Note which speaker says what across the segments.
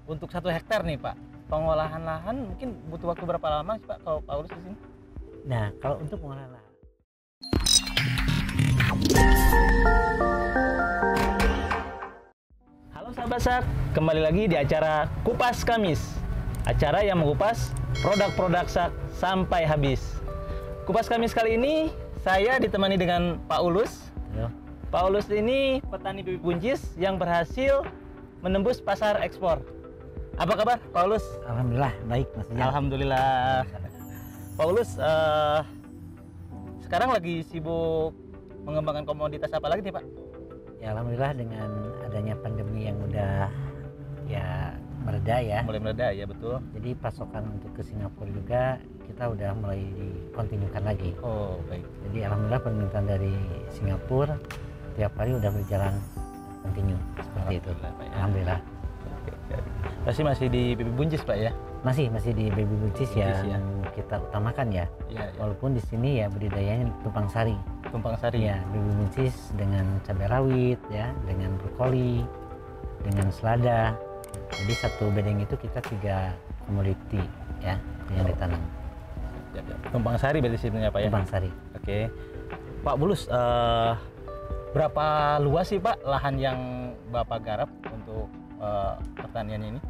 Speaker 1: untuk 1 hektar nih Pak, pengolahan lahan mungkin butuh waktu berapa lama sih Pak kalau Paulus di sini?
Speaker 2: Nah, kalau untuk pengolahan lahan,
Speaker 1: halo sahabat SAK, kembali lagi di acara Kupas Kamis, acara yang mengupas produk-produk SAK sampai habis. Kupas Kamis kali ini saya ditemani dengan Pak Ulus.
Speaker 2: ya,
Speaker 1: Pak Ulus ini petani bibit buncis yang berhasil menembus pasar ekspor. Apa kabar Pak Ulus?
Speaker 2: alhamdulillah baik Mas Ujang.
Speaker 1: Alhamdulillah. Pak Ulus, sekarang lagi sibuk mengembangkan komoditas apa lagi nih Pak?
Speaker 2: Ya alhamdulillah dengan adanya pandemi yang udah ya mereda ya.
Speaker 1: Mulai mereda ya, betul.
Speaker 2: Jadi pasokan untuk ke Singapura juga kita udah mulai dikontinukan lagi.
Speaker 1: Oh baik.
Speaker 2: Jadi alhamdulillah permintaan dari Singapura tiap hari udah berjalan kontinu seperti itu.
Speaker 1: Alhamdulillah, Pak, ya.
Speaker 2: Alhamdulillah.
Speaker 1: Pasti masih di bibit buncis Pak ya?
Speaker 2: Masih di baby buncis
Speaker 1: Buncis,
Speaker 2: yang kita utamakan ya.
Speaker 1: Iya. Ya.
Speaker 2: Walaupun di sini ya budidayanya tumpang sari.
Speaker 1: Tumpang sari.
Speaker 2: Ya, baby buncis dengan cabai rawit ya, dengan brokoli, dengan selada. Jadi satu bedeng itu kita 3 komoditi ya yang ditanam.
Speaker 1: Ya, ya. Tumpang sari berarti sebenarnya Pak ya?
Speaker 2: Tumpang sari.
Speaker 1: Oke. Pak Bulus, berapa luas sih Pak lahan yang Bapak garap untuk pertanian ini?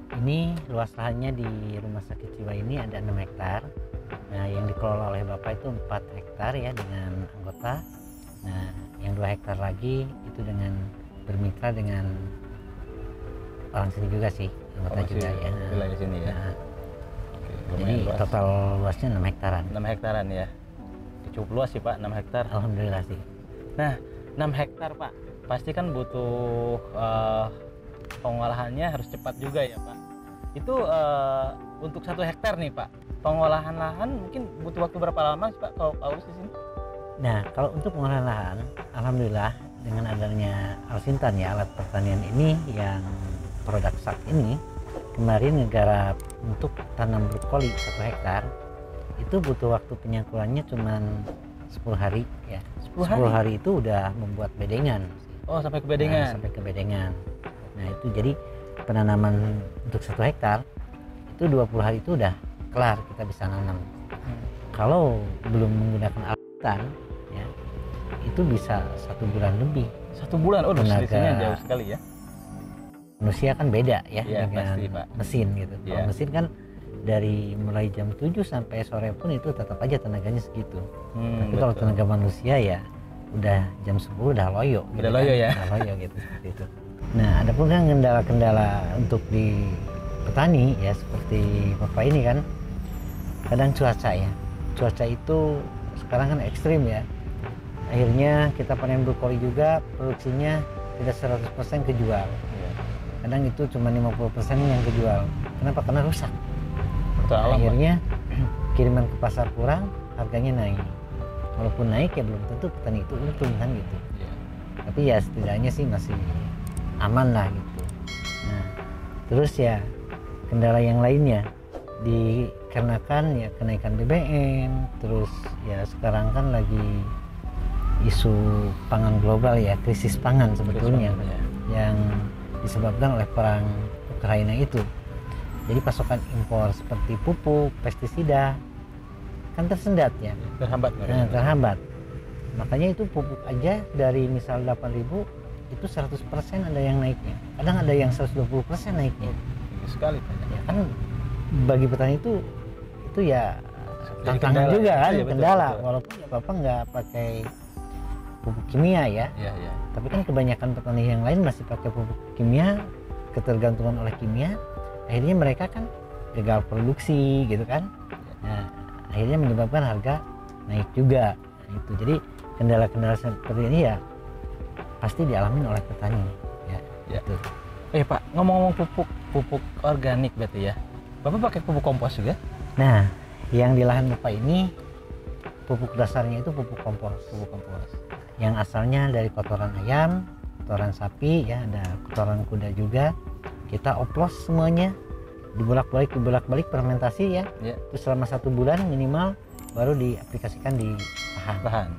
Speaker 2: Ini luas lahannya di Rumah Sakit Jiwa ini ada 6 hektar. Nah, yang dikelola oleh Bapak itu 4 hektar ya dengan anggota. Nah, yang 2 hektar lagi itu dengan bermitra dengan orang sini juga sih, anggota juga ya.
Speaker 1: Wilayah sini ya.
Speaker 2: Nah,
Speaker 1: Oke,
Speaker 2: jadi
Speaker 1: lumayan luas.
Speaker 2: total luasnya 6 hektaran.
Speaker 1: 6 hektaran ya. Cukup luas sih Pak, 6 hektar.
Speaker 2: Alhamdulillah sih.
Speaker 1: Nah, 6 hektar Pak, pasti kan butuh pengolahannya harus cepat juga ya Pak. Itu untuk 1 hektar nih Pak, pengolahan lahan mungkin butuh waktu berapa lama sih Pak kalau Paulus di sini?
Speaker 2: Nah, kalau untuk pengolahan lahan, alhamdulillah dengan adanya Alsintan ya, alat pertanian ini yang produk SAK ini, kemarin ngegarap untuk tanam brokoli 1 hektar, itu butuh waktu penyangkulannya cuma 10 hari ya.
Speaker 1: 10
Speaker 2: hari itu udah membuat bedengan.
Speaker 1: Oh, sampai ke
Speaker 2: Nah,
Speaker 1: bedengan.
Speaker 2: sampai ke bedengan. Nah, itu jadi penanaman untuk 1 hektar itu 20 hari itu udah kelar, kita bisa nanam. Kalau belum menggunakan Alsintan ya, itu bisa 1 bulan lebih.
Speaker 1: 1 bulan, oh
Speaker 2: Tenaga.
Speaker 1: selisihnya jauh sekali ya.
Speaker 2: Manusia kan beda ya
Speaker 1: Iya,
Speaker 2: dengan
Speaker 1: pasti, Pak.
Speaker 2: mesin gitu.
Speaker 1: Iya.
Speaker 2: Kalau mesin kan dari mulai jam 7 sampai sore pun itu tetap aja tenaganya segitu. Tapi kalau
Speaker 1: Betul.
Speaker 2: tenaga manusia ya udah jam 10 udah loyo gitu.
Speaker 1: Udah loyo ya.
Speaker 2: Udah loyo gitu seperti itu. Nah, adapun kan kendala-kendala untuk di petani ya seperti Bapak ini kan kadang cuaca ya. Cuaca itu sekarang kan ekstrim ya. Akhirnya kita panen brokoli juga produksinya tidak 100% kejual.
Speaker 1: Iya.
Speaker 2: Kadang itu cuma 50% yang kejual. Kenapa? Karena rusak.
Speaker 1: Betul, alam, Pak.
Speaker 2: Akhirnya kiriman ke pasar kurang, harganya naik. Walaupun naik ya belum tentu petani itu untung kan gitu.
Speaker 1: Iya.
Speaker 2: Tapi ya setidaknya sih masih aman lah gitu. Nah, terus ya kendala yang lainnya dikarenakan ya kenaikan BBM, terus ya sekarang kan lagi isu pangan global ya, krisis pangan sebetulnya
Speaker 1: pangan, ya.
Speaker 2: yang disebabkan oleh perang Ukraina itu. Jadi pasokan impor seperti pupuk, pestisida kan tersendat ya.
Speaker 1: Terhambat.
Speaker 2: Nah, terhambat. Makanya itu pupuk aja dari misal 8.000 itu 100% ada yang naiknya. Kadang ada yang 120% naiknya.
Speaker 1: Tinggi sekali Pak.
Speaker 2: Ya kan bagi petani itu ya
Speaker 1: Jadi
Speaker 2: tantangan
Speaker 1: kendala.
Speaker 2: juga kan,
Speaker 1: Iya, betul,
Speaker 2: kendala.
Speaker 1: betul.
Speaker 2: Walaupun ya Bapak nggak pakai pupuk kimia ya.
Speaker 1: Iya, iya.
Speaker 2: Tapi kan kebanyakan petani yang lain masih pakai pupuk kimia, ketergantungan oleh kimia, akhirnya mereka kan gagal produksi gitu kan. Nah, akhirnya menyebabkan harga naik juga. Nah, itu jadi kendala-kendala seperti ini ya pasti dialami oleh petani ya.
Speaker 1: Ya.
Speaker 2: Gitu.
Speaker 1: Pak, ngomong-ngomong pupuk organik berarti ya. Bapak pakai pupuk kompos juga?
Speaker 2: Nah, yang di lahan Bapak ini pupuk dasarnya itu pupuk kompos.
Speaker 1: Pupuk kompos.
Speaker 2: Yang asalnya dari kotoran ayam, kotoran sapi ya, ada kotoran kuda juga. Kita oplos semuanya, dibolak-balik fermentasi ya.
Speaker 1: Ya.
Speaker 2: Terus selama 1 bulan minimal baru diaplikasikan di lahan.
Speaker 1: Bahan.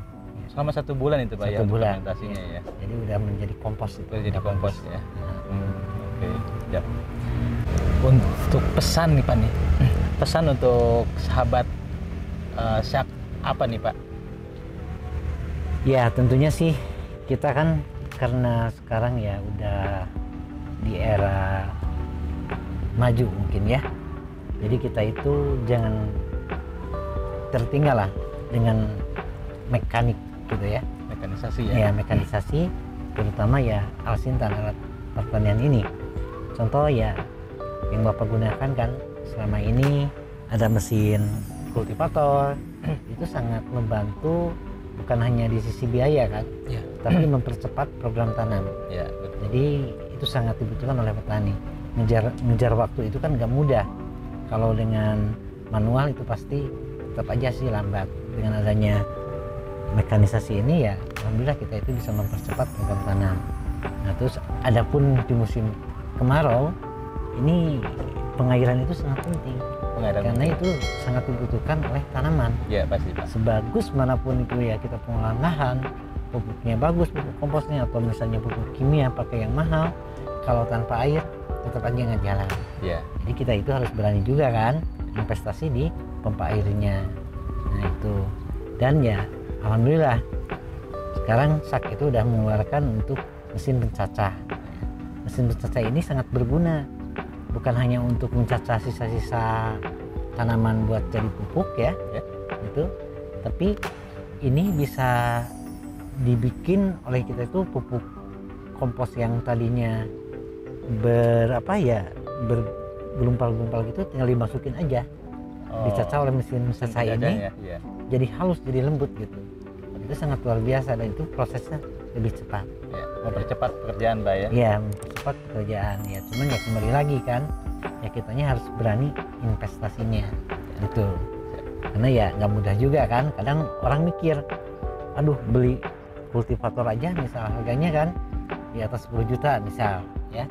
Speaker 1: Selama 1 bulan itu Pak
Speaker 2: 1
Speaker 1: ya
Speaker 2: bulan.
Speaker 1: fermentasinya ya.
Speaker 2: Jadi udah menjadi kompos itu.
Speaker 1: Udah jadi
Speaker 2: Udah
Speaker 1: kompos
Speaker 2: bagus.
Speaker 1: ya.
Speaker 2: Nah,
Speaker 1: Oke. Siap. Untuk pesan nih Pak nih, pesan untuk sahabat Syak apa nih Pak?
Speaker 2: Ya tentunya sih kita kan karena sekarang ya udah di era maju mungkin ya. Jadi kita itu jangan tertinggal lah dengan mekanik gitu ya.
Speaker 1: Mekanisasi ya?
Speaker 2: Ya mekanisasi, terutama ya alsintan, alat pertanian ini. Contoh ya yang Bapak gunakan kan selama ini ada mesin kultivator, itu sangat membantu bukan hanya di sisi biaya kan,
Speaker 1: Ya.
Speaker 2: tapi mempercepat program tanam.
Speaker 1: Ya, betul.
Speaker 2: Jadi itu sangat dibutuhkan oleh petani. Ngejar waktu itu kan nggak mudah. Kalau dengan manual itu pasti tetap aja sih lambat. Dengan adanya mekanisasi ini ya, alhamdulillah kita itu bisa mempercepat program tanam. Nah terus adapun di musim kemarau ini pengairan itu sangat penting. Karena itu sangat dibutuhkan oleh tanaman.
Speaker 1: Ya pasti Pak.
Speaker 2: Sebagus manapun itu ya kita pengolahan lahan, pupuknya bagus, pupuk komposnya atau misalnya pupuk kimia pakai yang mahal, kalau tanpa air tetap aja nggak jalan.
Speaker 1: Ya.
Speaker 2: Jadi kita itu harus berani juga kan investasi di pompa airnya. Nah itu, dan ya alhamdulillah sekarang Syak itu udah mengeluarkan untuk mesin pencacah. Mesin pencacah ini sangat berguna, bukan hanya untuk mencacah sisa-sisa tanaman buat jadi pupuk ya, itu, tapi ini bisa dibikin oleh kita itu pupuk kompos yang tadinya bergumpal-gumpal gitu, tinggal dimasukin aja, dicacah oleh mesin cacah ini,
Speaker 1: ya.
Speaker 2: jadi halus, jadi lembut gitu. Itu sangat luar biasa dan itu prosesnya lebih cepat.
Speaker 1: Ya. Mempercepat pekerjaan Pak ya.
Speaker 2: Iya, mempercepat pekerjaan ya. Cuman ya kembali lagi kan, ya kitanya harus berani investasinya gitu. Karena ya nggak mudah juga kan. Kadang orang mikir, aduh beli kultivator aja misal harganya kan di atas 10 juta misal ya.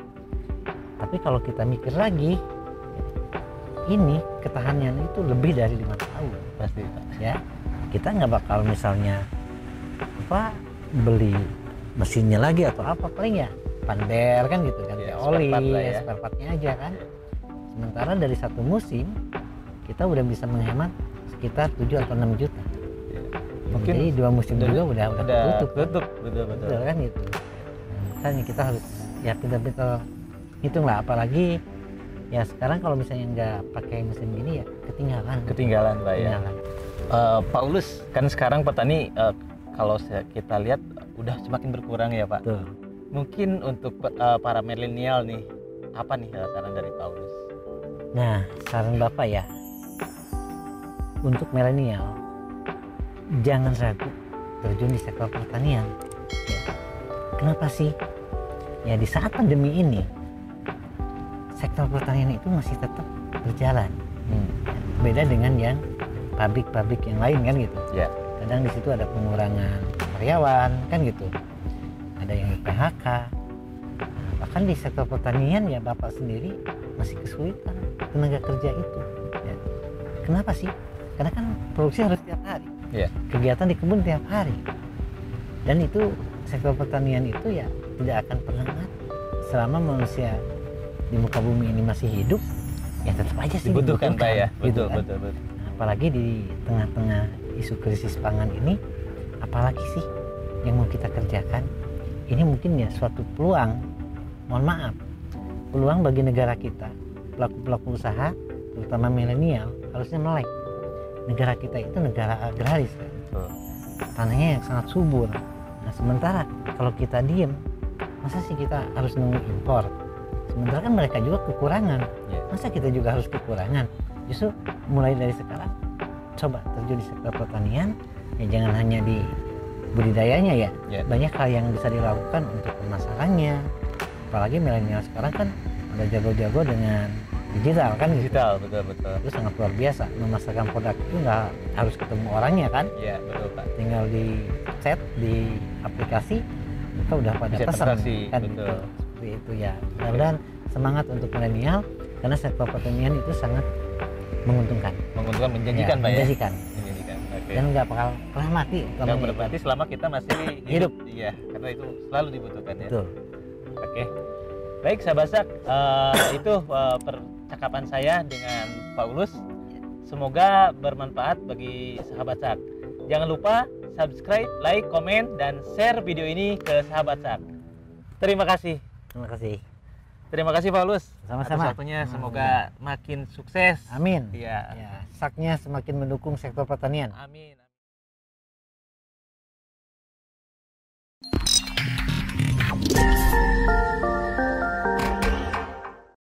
Speaker 2: Tapi kalau kita mikir lagi, ini ketahanannya itu lebih dari 5 tahun
Speaker 1: Pasti Pak.
Speaker 2: ya. Kita nggak bakal misalnya beli mesinnya lagi atau apa, paling ya pander kan gitu kan,
Speaker 1: Ya,
Speaker 2: oli
Speaker 1: spare part lah
Speaker 2: ya,
Speaker 1: ya.
Speaker 2: spare partnya aja kan. Sementara dari satu musim kita udah bisa menghemat sekitar 7 atau 6 juta.
Speaker 1: Ya. Mungkin
Speaker 2: Jadi 2 musim juga udah tutup
Speaker 1: betul.
Speaker 2: betul kan gitu. Nah, makanya kita harus ya pintar-pintar hitung lah, apalagi ya sekarang kalau misalnya nggak pakai mesin gini ya
Speaker 1: Ketinggalan Pak ya.
Speaker 2: ketinggalan.
Speaker 1: Pak Ulus, kan sekarang petani kalau kita lihat udah semakin berkurang ya Pak.
Speaker 2: Betul.
Speaker 1: Mungkin untuk para milenial nih, apa nih saran dari Pak Ulus?
Speaker 2: Nah, saran Bapak ya, untuk milenial, jangan ragu terjun di sektor pertanian. Ya. Kenapa sih? Ya di saat pandemi ini, sektor pertanian itu masih tetap berjalan. Beda dengan yang pabrik-pabrik yang lain kan gitu.
Speaker 1: Ya.
Speaker 2: Kadang di situ ada pengurangan karyawan kan gitu. Ada yang PHK. Nah, bahkan di sektor pertanian ya Bapak sendiri masih kesulitan tenaga kerja itu. Ya. Kenapa sih? Karena kan produksi harus tiap hari.
Speaker 1: Ya.
Speaker 2: Kegiatan di kebun tiap hari. Dan itu sektor pertanian itu ya tidak akan pernah mati selama manusia di muka bumi ini masih hidup. Ya tetap aja sih
Speaker 1: Dibutuhkan Pak ya.
Speaker 2: gitu
Speaker 1: Betul,
Speaker 2: kan.
Speaker 1: betul.
Speaker 2: Nah, apalagi di tengah-tengah isu krisis pangan ini, apalagi sih yang mau kita kerjakan? Ini mungkin ya suatu peluang, mohon maaf, peluang bagi negara kita, pelaku-pelaku usaha, terutama milenial, harusnya melek. Negara kita itu negara agraris kan, tanahnya yang sangat subur. Nah sementara kalau kita diem, masa sih kita harus nunggu impor? Sementara kan mereka juga kekurangan, masa kita juga harus kekurangan? Justru mulai dari sekarang coba terjun di sektor pertanian, ya jangan hanya di budidayanya ya. Banyak hal yang bisa dilakukan untuk pemasarannya, apalagi milenial sekarang kan udah jago-jago dengan digital kan.
Speaker 1: Digital, betul.
Speaker 2: Itu sangat luar biasa, memasarkan produk itu nggak harus ketemu orangnya kan.
Speaker 1: Iya betul Pak.
Speaker 2: Tinggal di chat di aplikasi kita udah pada
Speaker 1: Bisa
Speaker 2: pesan
Speaker 1: transaksi,
Speaker 2: kan
Speaker 1: betul.
Speaker 2: gitu. Seperti itu ya. Mudah-mudahan semangat untuk milenial, karena sektor pertanian itu sangat menguntungkan,
Speaker 1: menjanjikan
Speaker 2: ya,
Speaker 1: Pak ya.
Speaker 2: menjanjikan.
Speaker 1: Oke.
Speaker 2: Dan nggak bakal pernah mati
Speaker 1: Nggak berarti selama kita masih
Speaker 2: Hidup.
Speaker 1: Iya, karena itu selalu dibutuhkan ya.
Speaker 2: Betul.
Speaker 1: Oke. Baik sahabat Syak, itu percakapan saya dengan Pak Ulus. Semoga bermanfaat bagi sahabat SAK. Jangan lupa subscribe, like, komen, dan share video ini ke sahabat SAK. Terima kasih.
Speaker 2: Terima kasih.
Speaker 1: Terima kasih Pak Ulus.
Speaker 2: Sama-sama.
Speaker 1: Atas waktunya, semoga makin sukses.
Speaker 2: Amin.
Speaker 1: Iya.
Speaker 2: Ya, SAK-nya semakin mendukung sektor pertanian.
Speaker 1: Amin.